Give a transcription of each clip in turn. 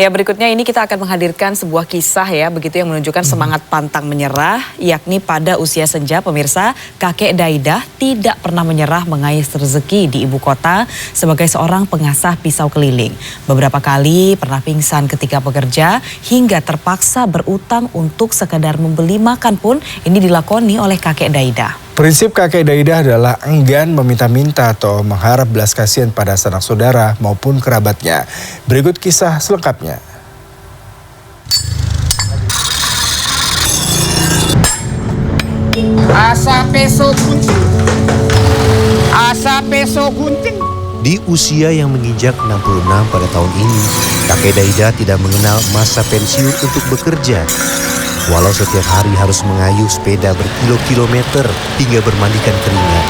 Ya, berikutnya ini kita akan menghadirkan sebuah kisah ya, begitu yang menunjukkan semangat pantang menyerah, yakni pada usia senja pemirsa, kakek Daidah tidak pernah menyerah mengais rezeki di ibu kota sebagai seorang pengasah pisau keliling. Beberapa kali pernah pingsan ketika bekerja hingga terpaksa berutang untuk sekadar membeli makan pun ini dilakoni oleh kakek Daidah. Prinsip kakek Daidah adalah enggan meminta-minta atau mengharap belas kasihan pada sanak saudara maupun kerabatnya. Berikut kisah selengkapnya. Asa peso gunting. Di usia yang menginjak 66 pada tahun ini, kakek Daidah tidak mengenal masa pensiun untuk bekerja. Walau setiap hari harus mengayuh sepeda berkilo-kilometer hingga bermandikan keringat,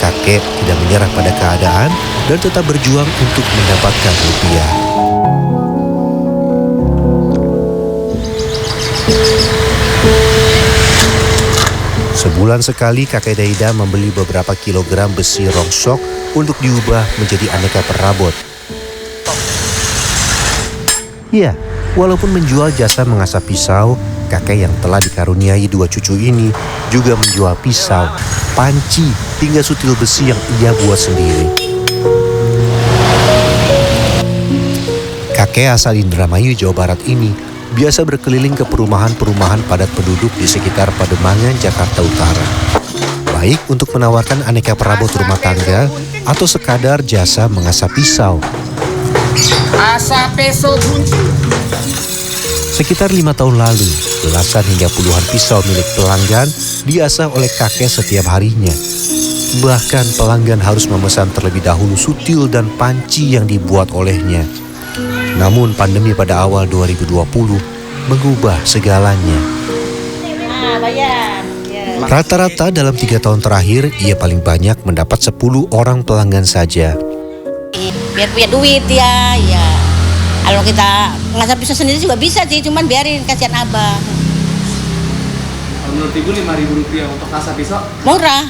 kakek tidak menyerah pada keadaan dan tetap berjuang untuk mendapatkan rupiah. Sebulan sekali kakek Daidah membeli beberapa kilogram besi rongsok untuk diubah menjadi aneka perabot. Ya, walaupun menjual jasa mengasah pisau, kakek yang telah dikaruniai 2 cucu ini juga menjual pisau, panci, hingga sutil besi yang ia buat sendiri. Kakek asal Indramayu, Jawa Barat ini biasa berkeliling ke perumahan-perumahan padat penduduk di sekitar Pademangan, Jakarta Utara. Baik untuk menawarkan aneka perabot rumah tangga atau sekadar jasa mengasah pisau. Asa peso gunting. Sekitar 5 tahun lalu, belasan hingga puluhan pisau milik pelanggan diasah oleh kakek setiap harinya. Bahkan pelanggan harus memesan terlebih dahulu sutil dan panci yang dibuat olehnya. Namun pandemi pada awal 2020 mengubah segalanya. Rata-rata dalam 3 tahun terakhir, ia paling banyak mendapat 10 orang pelanggan saja. Biar punya duit ya. Kalau kita ngasah pisau sendiri juga bisa sih, cuman biarin, kasihan abang. Menurut Ibu Rp5.000 untuk ngasah pisau? Murah,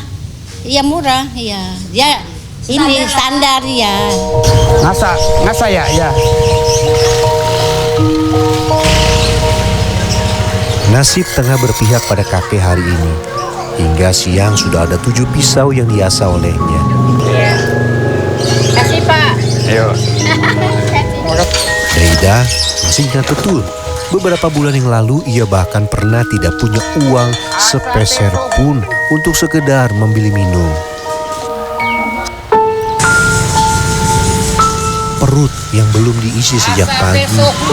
iya murah, iya. Ya ini standar ya. Ngasah ya. Nasib tengah berpihak pada kakek hari ini. Hingga siang sudah ada 7 pisau yang diasah olehnya. Kasih Pak. Ayo. Daidah masih ingat betul, beberapa bulan yang lalu ia bahkan pernah tidak punya uang sepeser pun untuk sekedar membeli minum. Perut yang belum diisi sejak pagi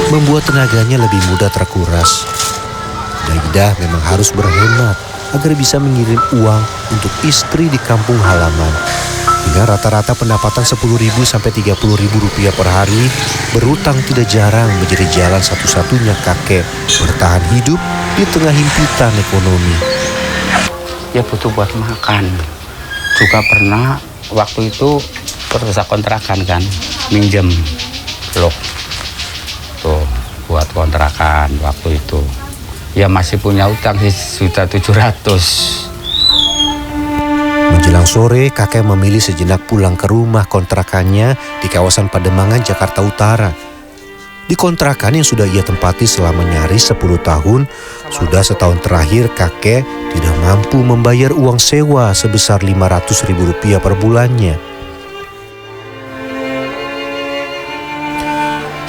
membuat tenaganya lebih mudah terkuras. Daidah memang harus berhemat agar bisa mengirim uang untuk istri di kampung halaman. Dengan rata-rata pendapatan Rp10.000 sampai Rp30.000 per hari, berutang tidak jarang menjadi jalan satu-satunya kakek bertahan hidup di tengah himpitan ekonomi. Ya butuh buat makan. Juga pernah waktu itu berusaha kontrakan kan, minjem blok tuh buat kontrakan waktu itu. Ya masih punya utang sih 1.700.000. Menjelang sore, kakek memilih sejenak pulang ke rumah kontrakannya di kawasan Pademangan, Jakarta Utara. Di kontrakan yang sudah ia tempati selama nyaris 10 tahun, sudah setahun terakhir kakek tidak mampu membayar uang sewa sebesar Rp500.000 per bulannya.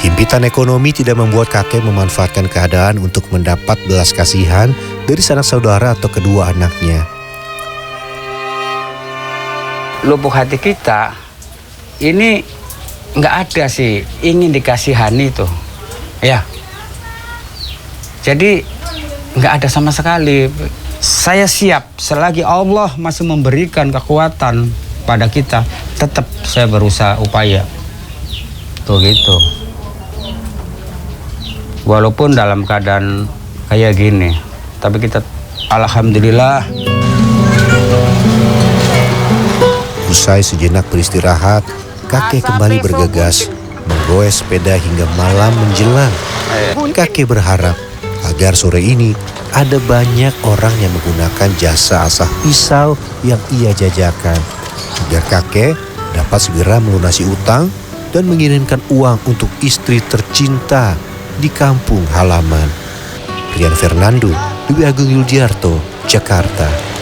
Himpitan ekonomi tidak membuat kakek memanfaatkan keadaan untuk mendapat belas kasihan dari sanak saudara atau kedua anaknya. Lubuk hati kita ini nggak ada sih ingin dikasihani tuh, ya. Jadi nggak ada sama sekali. Saya siap selagi Allah masih memberikan kekuatan pada kita, tetap saya berusaha upaya. Tuh gitu. Walaupun dalam keadaan kayak gini, tapi kita alhamdulillah. Usai sejenak beristirahat, kakek kembali bergegas, menggoes sepeda hingga malam menjelang. Kakek berharap agar sore ini ada banyak orang yang menggunakan jasa asah pisau yang ia jajakan, agar kakek dapat segera melunasi utang dan mengirimkan uang untuk istri tercinta di kampung halaman. Rian Fernando, Dwi Agung Yuldiarto, Jakarta.